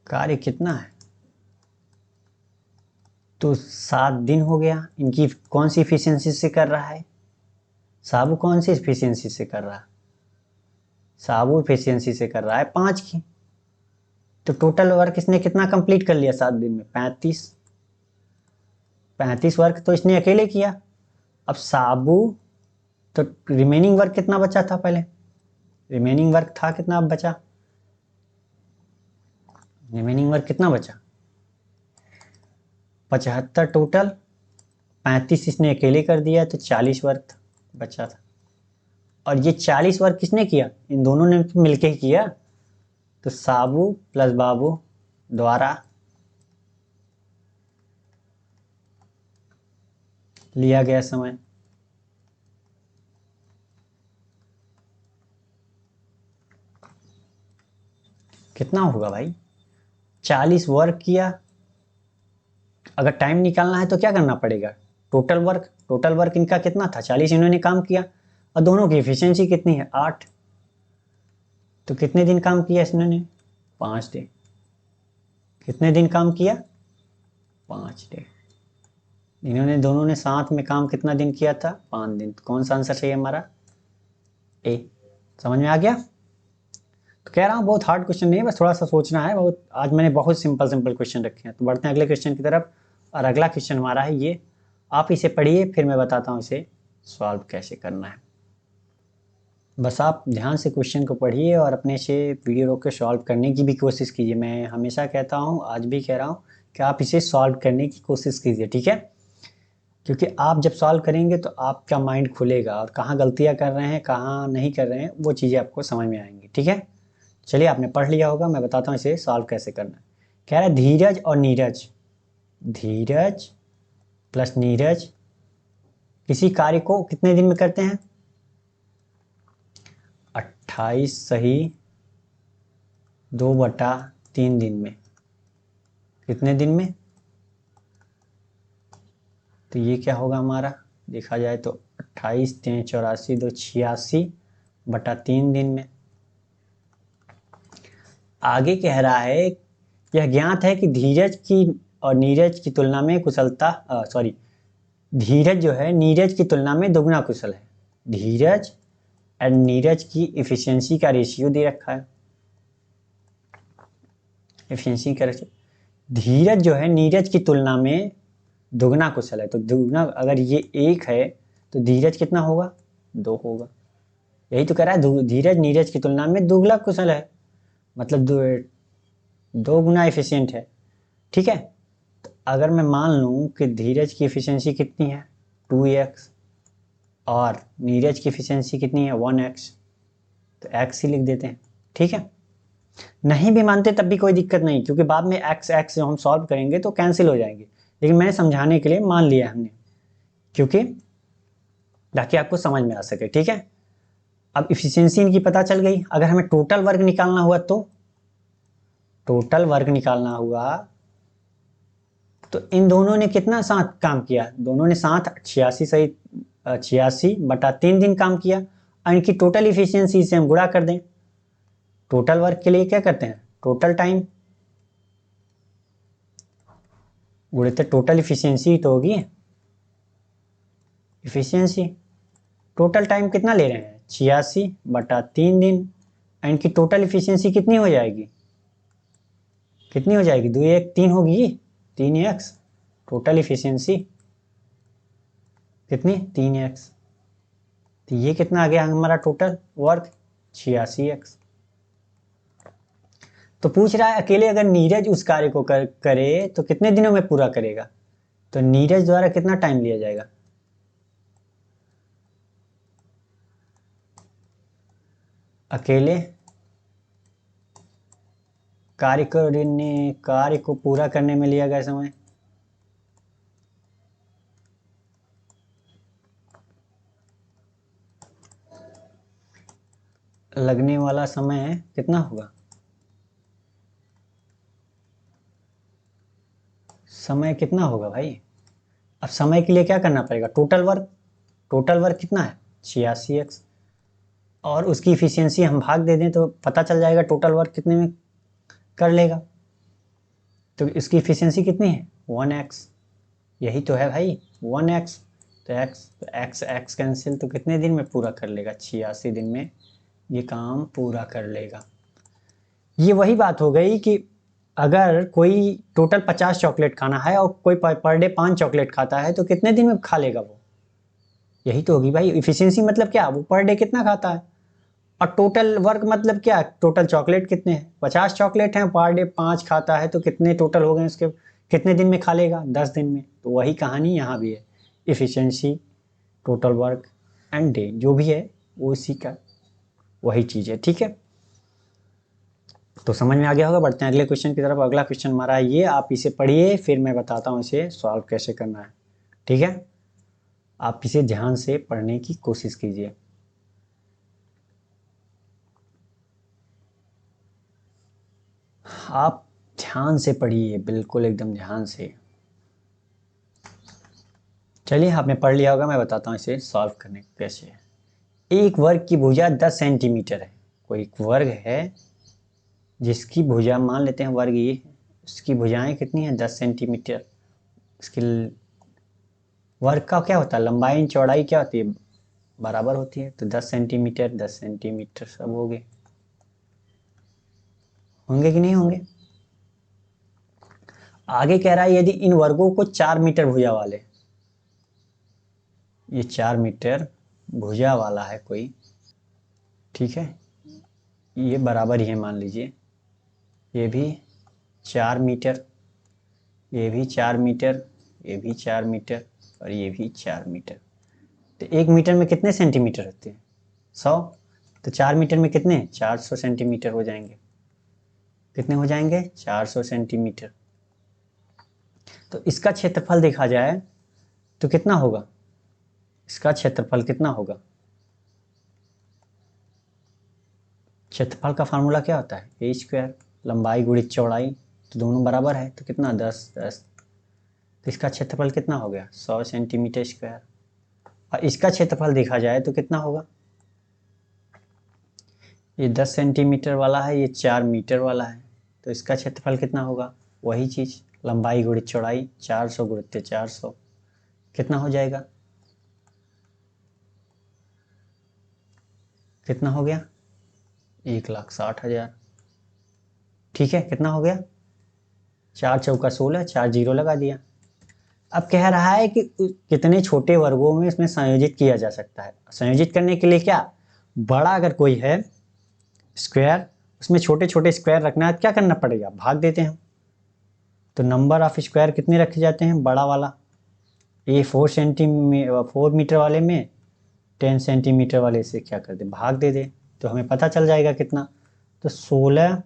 कार्य कितना है? तो 7 दिन हो गया। इनकी कौन सी इफिशियंसी से कर रहा है? साबू कौन सी इफिशियंसी से कर रहा है? साबू इफिशियंसी से कर रहा है 5 की। तो टोटल वर्क इसने कितना कंप्लीट कर लिया 7 दिन में? 35। 35 वर्क तो इसने अकेले किया। अब साबू, तो रिमेनिंग वर्क कितना बचा था पहले? रिमेनिंग वर्क था कितना? अब बचा रिमेनिंग वर्क कितना बचा? 75 टोटल, 35 इसने अकेले कर दिया तो 40 वर्क बचा था। और ये 40 वर्क किसने किया? इन दोनों ने मिलके ही किया। तो साबू प्लस बाबू द्वारा लिया गया समय कितना होगा भाई? 40 वर्क किया। अगर टाइम निकालना है तो क्या करना पड़ेगा? टोटल वर्क इनका कितना था? 40 इन्होंने काम किया, और दोनों की एफिशिएंसी कितनी है? 8। तो कितने दिन काम किया इन्होंने? 5 डे। कितने दिन काम किया? 5 डे। इन्होंने दोनों ने साथ में काम कितना दिन किया था? 5 दिन। कौन सा आंसर सही है हमारा? ए। समझ में आ गया? तो कह रहा हूँ बहुत हार्ड क्वेश्चन नहीं है, बस थोड़ा सा सोचना है। बहुत आज मैंने बहुत सिंपल सिंपल क्वेश्चन रखे हैं। तो बढ़ते हैं अगले क्वेश्चन की तरफ। और अगला क्वेश्चन हमारा है ये, आप इसे पढ़िए, फिर मैं बताता हूँ इसे सॉल्व कैसे करना है। बस आप ध्यान से क्वेश्चन को पढ़िए और अपने से वीडियो रोक के सॉल्व करने की भी कोशिश कीजिए। मैं हमेशा कहता हूँ, आज भी कह रहा हूँ कि आप इसे सॉल्व करने की कोशिश कीजिए। ठीक है, क्योंकि आप जब सॉल्व करेंगे तो आपका माइंड खुलेगा और कहाँ गलतियाँ कर रहे हैं, कहाँ नहीं कर रहे हैं, वो चीज़ें आपको समझ में आएंगी। ठीक है, चलिए, आपने पढ़ लिया होगा, मैं बताता हूँ इसे सॉल्व कैसे करना है। कह रहा है धीरज और नीरज, धीरज प्लस नीरज किसी कार्य को कितने दिन में करते हैं? 28 सही 2/3 दिन में। कितने दिन में? तो ये क्या होगा हमारा? देखा जाए तो 28 3 84 2 86/3 दिन में। आगे कह रहा है, यह ज्ञात है कि धीरज की और नीरज की तुलना में धीरज जो है नीरज की तुलना में दोगुना कुशल है। धीरज एंड नीरज की इफिशियंसी का रेशियो दे रखा है। एफिशिएंसी कर, धीरज जो है नीरज की तुलना में दुगना कुशल है, तो दुगना अगर ये 1 है तो धीरज कितना होगा, 2 होगा। यही तो कह रहा है धीरज नीरज की तुलना में दुगना कुशल है, मतलब 2 गुना एफिशिएंट है। ठीक है, तो अगर मैं मान लूँ कि धीरज की एफिशिएंसी कितनी है 2x और नीरज की एफिशिएंसी कितनी है 1x, तो x ही लिख देते हैं। ठीक है, नहीं भी मानते तब भी कोई दिक्कत नहीं, क्योंकि बाद में x x हम सॉल्व करेंगे तो कैंसिल हो जाएंगे, लेकिन मैंने समझाने के लिए मान लिया हमने, क्योंकि ताकि आपको समझ में आ सके। ठीक है, अब इफिशियंसी इनकी पता चल गई। अगर हमें टोटल वर्क निकालना हुआ तो टोटल वर्क निकालना हुआ तो इन दोनों ने कितना साथ काम किया, दोनों ने साथ 86 सही 86/3 दिन काम किया, और इनकी टोटल इफिशियंसी से हम गुणा कर दें। टोटल वर्क के लिए क्या करते हैं, टोटल टाइम गुणित टोटल इफिशियंसी तो होगी इफिशियंसी। टोटल टाइम कितना ले रहे हैं 86/3 दिन, इनकी टोटल इफिशियंसी कितनी हो जाएगी, कितनी हो जाएगी 2 1 3 होगी, 3x। टोटल इफिशियंसी कितनी 3x, तो ये कितना आ गया हमारा टोटल वर्क 86x। तो पूछ रहा है अकेले अगर नीरज उस कार्य को करे तो कितने दिनों में पूरा करेगा, तो नीरज द्वारा कितना टाइम लिया जाएगा, अकेले कार्य को पूरा करने में लिया गया समय लगने वाला समय कितना होगा, समय कितना होगा भाई। अब समय के लिए क्या करना पड़ेगा, टोटल वर्क कितना है 86x, और उसकी इफिशियंसी हम भाग दे दें तो पता चल जाएगा टोटल वर्क कितने में कर लेगा। तो इसकी इफिशियंसी कितनी है 1x, यही तो है भाई 1x, तो x कैंसिल, तो कितने दिन में पूरा कर लेगा 86 दिन में ये काम पूरा कर लेगा। ये वही बात हो गई कि अगर कोई टोटल 50 चॉकलेट खाना है और कोई पर डे 5 चॉकलेट खाता है तो कितने दिन में खा लेगा वो, यही तो होगी भाई इफिशियंसी। मतलब क्या, वो पर डे कितना खाता है, और टोटल वर्क मतलब क्या, टोटल चॉकलेट कितने हैं 50 चॉकलेट हैं, पर डे 5 खाता है तो कितने टोटल हो गए उसके, कितने दिन में खा लेगा 10 दिन में। तो वही कहानी यहाँ भी है, efficiency total work and day जो भी है वो इसी का वही चीज़ है। ठीक है, तो समझ में आ गया होगा। बढ़ते हैं अगले क्वेश्चन की तरफ। अगला क्वेश्चन हमारा है ये, आप इसे पढ़िए फिर मैं बताता हूँ इसे सॉल्व कैसे करना है। ठीक है, आप इसे ध्यान से पढ़ने की कोशिश कीजिए। आप ध्यान से पढ़िए, बिल्कुल एकदम ध्यान से। चलिए आपने पढ़ लिया होगा, मैं बताता हूँ इसे सॉल्व करने कैसे है। एक वर्ग की भुजा 10 सेंटीमीटर है। कोई एक वर्ग है जिसकी भुजा, मान लेते हैं वर्ग ये, उसकी भुजाएं कितनी है 10 सेंटीमीटर। इसकी वर्ग का क्या होता है, लंबाई चौड़ाई क्या होती है बराबर होती है, तो 10 सेंटीमीटर 10 सेंटीमीटर सब हो गए, होंगे कि नहीं होंगे। आगे कह रहा है यदि इन वर्गों को 4 मीटर भुजा वाले, ये 4 मीटर भुजा वाला है कोई, ठीक है, ये बराबर ही है मान लीजिए, ये भी 4 मीटर, ये भी 4 मीटर, ये भी 4 मीटर और ये भी 4 मीटर। तो 1 मीटर में कितने सेंटीमीटर होते हैं 100, तो 4 मीटर में कितने 400 सेंटीमीटर हो जाएंगे, कितने हो जाएंगे 400 सेंटीमीटर। तो इसका क्षेत्रफल देखा जाए तो कितना होगा, इसका क्षेत्रफल कितना होगा, क्षेत्रफल का फार्मूला क्या होता है ए स्क्वायर, लंबाई गुणित चौड़ाई, तो दोनों बराबर है तो कितना 10 10, तो इसका क्षेत्रफल कितना हो गया 100 सेंटीमीटर स्क्वायर। और इसका क्षेत्रफल देखा जाए तो कितना होगा, ये 10 सेंटीमीटर वाला है, ये 4 मीटर वाला है, तो इसका क्षेत्रफल कितना होगा, वही चीज़ लंबाई गुणित चौड़ाई 400 गुणित 400, कितना हो जाएगा, कितना हो गया 1,60,000। ठीक है, कितना हो गया 4 चौका 16, 4 जीरो लगा दिया। अब कह रहा है कि कितने छोटे वर्गों में इसमें संयोजित किया जा सकता है। संयोजित करने के लिए क्या, बड़ा अगर कोई है स्क्वायर, उसमें छोटे छोटे स्क्वायर रखना है, क्या करना पड़ेगा, भाग देते हैं। तो नंबर ऑफ स्क्वायर कितने रखे जाते हैं, बड़ा वाला, ये 4 मीटर वाले में 10 सेंटीमीटर वाले से क्या कर दे, भाग दे दे, तो हमें पता चल जाएगा कितना। तो 16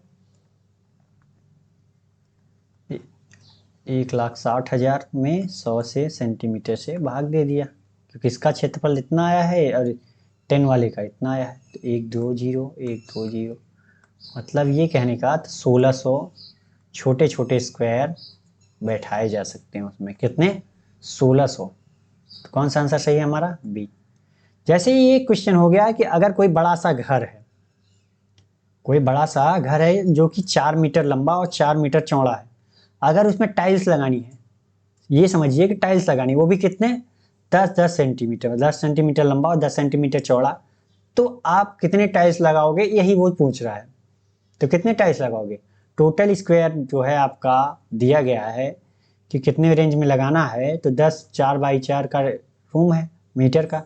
1,60,000 में 100 से सेंटीमीटर से भाग दे दिया, क्योंकि इसका क्षेत्रफल इतना आया है और 10 वाले का इतना आया है। तो 1 2 0 1 2 0, मतलब ये कहने का 1600 छोटे छोटे स्क्वायर बैठाए जा सकते हैं उसमें। कितने, 1600। तो कौन सा आंसर सही है हमारा, बी। जैसे ये क्वेश्चन हो गया कि अगर कोई बड़ा सा घर है, कोई बड़ा सा घर है जो कि 4 मीटर लंबा और 4 मीटर चौड़ा है, अगर उसमें टाइल्स लगानी है, ये समझिए कि टाइल्स लगानी, वो भी कितने, 10-10 सेंटीमीटर, 10 सेंटीमीटर लंबा और 10 सेंटीमीटर चौड़ा, तो आप कितने टाइल्स लगाओगे, यही वो पूछ रहा है। तो कितने टाइल्स लगाओगे, टोटल स्क्वायर जो है आपका दिया गया है कि कितने रेंज में लगाना है, तो 10 4x4 का रूम है मीटर का,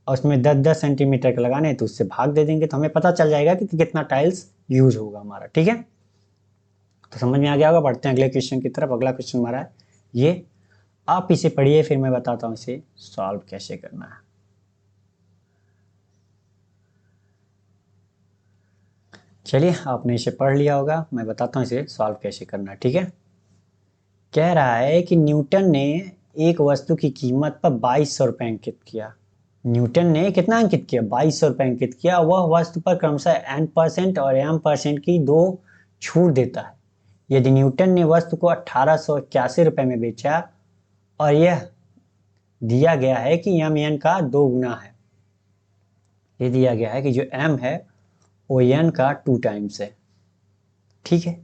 और उसमें 10-10 सेंटीमीटर का लगाने हैं, तो उससे भाग दे देंगे, तो हमें पता चल जाएगा कि कितना टाइल्स यूज होगा हमारा। ठीक है, तो समझ में आ गया होगा। बढ़ते हैं अगले क्वेश्चन की तरफ। अगला क्वेश्चन हमारा है ये, आप इसे पढ़िए, फिर मैं बताता हूँ इसे सॉल्व कैसे करना है। चलिए, आपने इसे पढ़ लिया होगा, मैं बताता हूँ इसे सॉल्व कैसे करना है। ठीक है, कह रहा है कि न्यूटन ने एक वस्तु की कीमत पर 2200 रुपये अंकित किया। न्यूटन ने कितना अंकित किया, 2200 रुपये अंकित किया। वह वस्तु पर क्रमशः n% और m% की 2 छूट देता है। यदि न्यूटन ने वस्तु को 1881 रुपये में बेचा और यह दिया गया है कि m n का 2 गुना है, ये दिया गया है कि जो m है वो n का 2 टाइम्स है। ठीक है,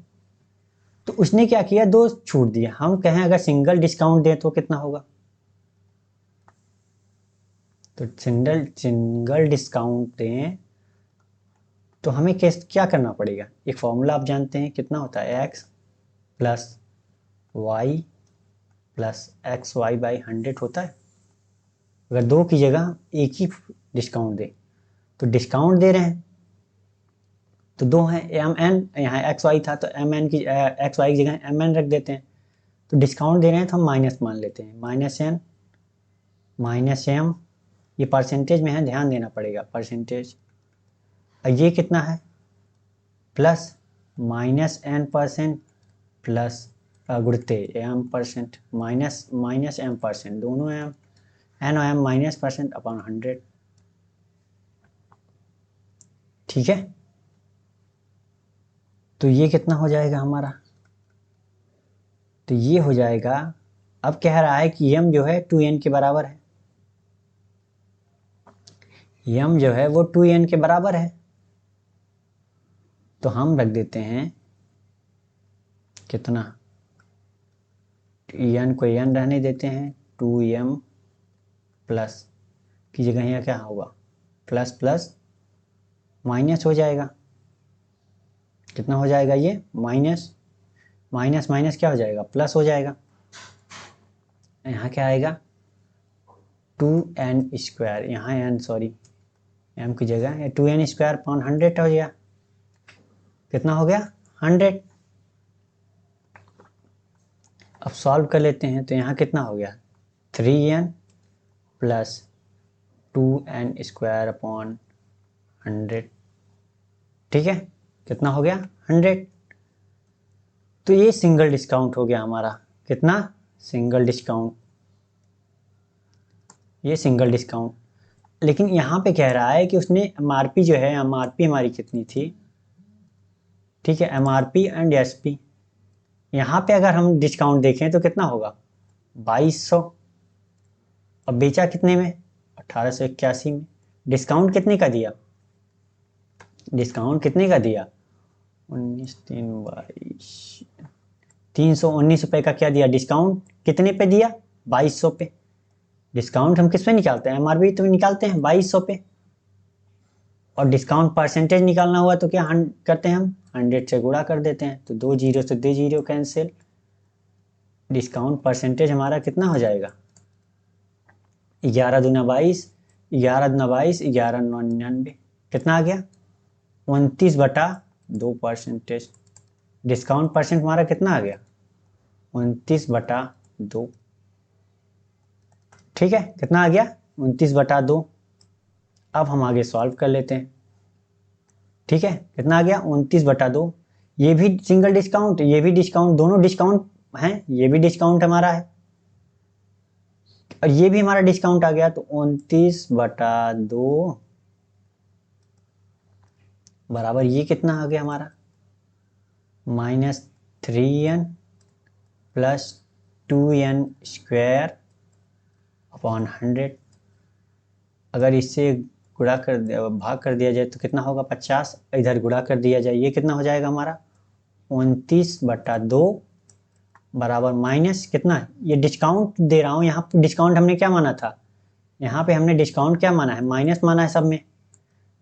तो उसने क्या किया, 2 छूट दिया। हम कहें अगर सिंगल डिस्काउंट दें तो कितना होगा, तो सिंगल डिस्काउंट दें तो हमें क्या करना पड़ेगा, एक फॉर्मूला आप जानते हैं, कितना होता है, x plus Y plus X Y by 100 होता है। अगर 2 की जगह एक ही डिस्काउंट दे, तो डिस्काउंट दे रहे हैं तो 2 है, एम एन, यहाँ एक्स वाई था तो एम एन की एक्स वाई की जगह एम एन रख देते हैं। तो डिस्काउंट दे रहे हैं तो हम माइनस मान लेते हैं, माइनस एन माइनस एम, ये परसेंटेज में है, ध्यान देना पड़ेगा परसेंटेज। और ये कितना है, प्लस माइनस n% प्लस गुणते m% माइनस माइनस m%, दोनों m, n और m माइनस % अपॉन 100। ठीक है, तो ये कितना हो जाएगा हमारा, तो ये हो जाएगा, अब कह रहा है कि m जो है 2n के बराबर है, m जो है वो 2n के बराबर है, तो हम रख देते हैं कितना, n को n रहने देते हैं, 2m प्लस की जगह यहाँ क्या होगा, प्लस प्लस माइनस हो जाएगा, कितना हो जाएगा ये, माइनस माइनस माइनस क्या हो जाएगा, प्लस हो जाएगा। यहाँ क्या आएगा, 2n स्क्वायर, यहाँ n सॉरी m की जगह 2n स्क्वायर अपॉन 100 हो गया, कितना हो गया, 100। अब सॉल्व कर लेते हैं, तो यहाँ कितना हो गया, 3n plus 2n square upon 100। ठीक है, कितना हो गया, 100। तो ये सिंगल डिस्काउंट हो गया हमारा, कितना, सिंगल डिस्काउंट, ये सिंगल डिस्काउंट। लेकिन यहाँ पे कह रहा है कि उसने एमआरपी जो है, एमआरपी हमारी कितनी थी, ठीक है, एमआरपी एंड एसपी, यहाँ पे अगर हम डिस्काउंट देखें तो कितना होगा, 2200, और बेचा कितने में, 1881 में। डिस्काउंट कितने का दिया, डिस्काउंट कितने का दिया, 319 रुपये का क्या दिया डिस्काउंट, कितने पे दिया, 2200 पे। डिस्काउंट हम किस पे निकालते हैं, एमआरपी तो निकालते हैं 2200 पे, और डिस्काउंट परसेंटेज निकालना हुआ तो क्या करते हैं हम, 100 से गुणा कर देते हैं, तो 2 जीरो से 2 जीरो कैंसिल, डिस्काउंट परसेंटेज हमारा कितना हो जाएगा, 11 दूना 22, 11 दूना 22, 11 99, कितना आ गया 29/2%। डिस्काउंट परसेंट हमारा कितना आ गया 29/2। ठीक है, कितना आ गया 29/2। अब हम आगे सॉल्व कर लेते हैं। ठीक है, कितना आ गया 29/2। ये भी सिंगल डिस्काउंट, ये भी डिस्काउंट, दोनों डिस्काउंट हैं, ये भी डिस्काउंट हमारा है और ये भी हमारा डिस्काउंट आ गया। तो 29/2 बराबर ये कितना आ गया हमारा -3n + 2n² अपॉन 100। अगर इससे गुणा कर भाग कर दिया जाए तो कितना होगा 50, इधर गुणा कर दिया जाए ये कितना हो जाएगा हमारा 29/2 बराबर माइनस कितना, ये डिस्काउंट दे रहा हूँ यहाँ पे। डिस्काउंट हमने क्या माना था, यहाँ पे हमने डिस्काउंट क्या माना है, माइनस माना है सब में।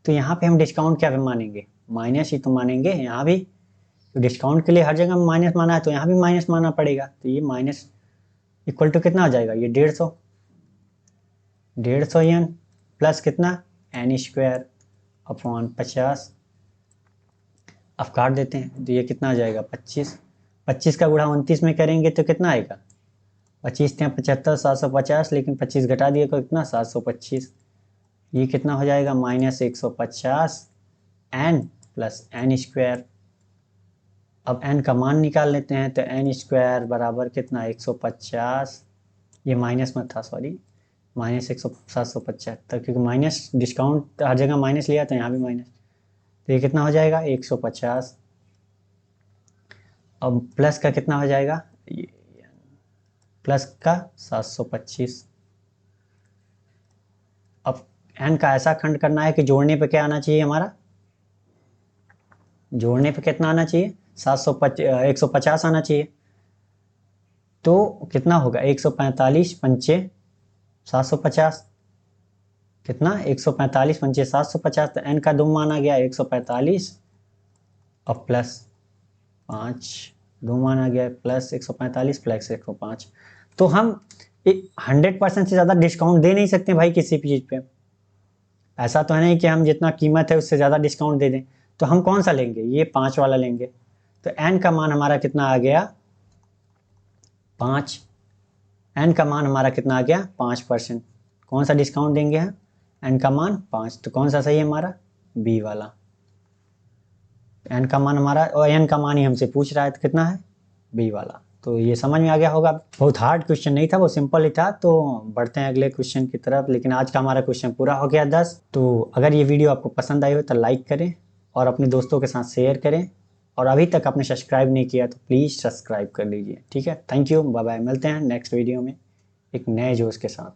तो यहाँ पे हम डिस्काउंट क्या मानेंगे, माइनस ही तो मानेंगे यहाँ भी। तो डिस्काउंट के लिए हर जगह माइनस माना है तो यहाँ भी माइनस मानना पड़ेगा। तो ये माइनस इक्वल टू कितना हो जाएगा, ये 150 n प्लस कितना n² अपॉन 50। अब काट देते हैं तो ये कितना आ जाएगा 25। 25 का गुणा 29 में करेंगे तो कितना आएगा 25 × 75 750, लेकिन 25 घटा दिए तो कितना 725। ये कितना हो जाएगा -150 n प्लस n²। अब n का मान निकाल लेते हैं तो n² बराबर कितना 150, ये माइनस में था सॉरी, -775, क्योंकि माइनस डिस्काउंट हर जगह माइनस लिया तो यहाँ भी माइनस। तो ये कितना हो जाएगा 150। अब प्लस का कितना हो जाएगा, प्लस का 725। अब n का ऐसा खंड करना है कि जोड़ने पे क्या आना चाहिए हमारा, जोड़ने पे कितना आना चाहिए 150 आना चाहिए। तो कितना होगा 145 पंचे 750, कितना 145 पंचे 750। तो n का 2 मान आ गया 145 और प्लस 5, 2 मान आ गया प्लस 145 प्लस 105। तो हम 100% से ज़्यादा डिस्काउंट दे नहीं सकते भाई किसी भी चीज़ पे। ऐसा तो है नहीं कि हम जितना कीमत है उससे ज़्यादा डिस्काउंट दे दें। तो हम कौन सा लेंगे, ये 5 वाला लेंगे। तो n का मान हमारा कितना आ गया 5। n का मान हमारा कितना आ गया 5%। कौन सा डिस्काउंट देंगे हम, n का मान 5। तो कौन सा सही है हमारा, बी वाला। n का मान हमारा, और n का मान ही हमसे पूछ रहा है तो कितना है बी वाला। तो ये समझ में आ गया होगा, बहुत हार्ड क्वेश्चन नहीं था, वो सिंपल ही था। तो बढ़ते हैं अगले क्वेश्चन की तरफ। लेकिन आज का हमारा क्वेश्चन पूरा हो गया 10। तो अगर ये वीडियो आपको पसंद आई हो तो लाइक करें और अपने दोस्तों के साथ शेयर करें, और अभी तक आपने सब्सक्राइब नहीं किया तो प्लीज़ सब्सक्राइब कर लीजिए। ठीक है, थैंक यू, बाय बाय, मिलते हैं नेक्स्ट वीडियो में एक नए जोश के साथ।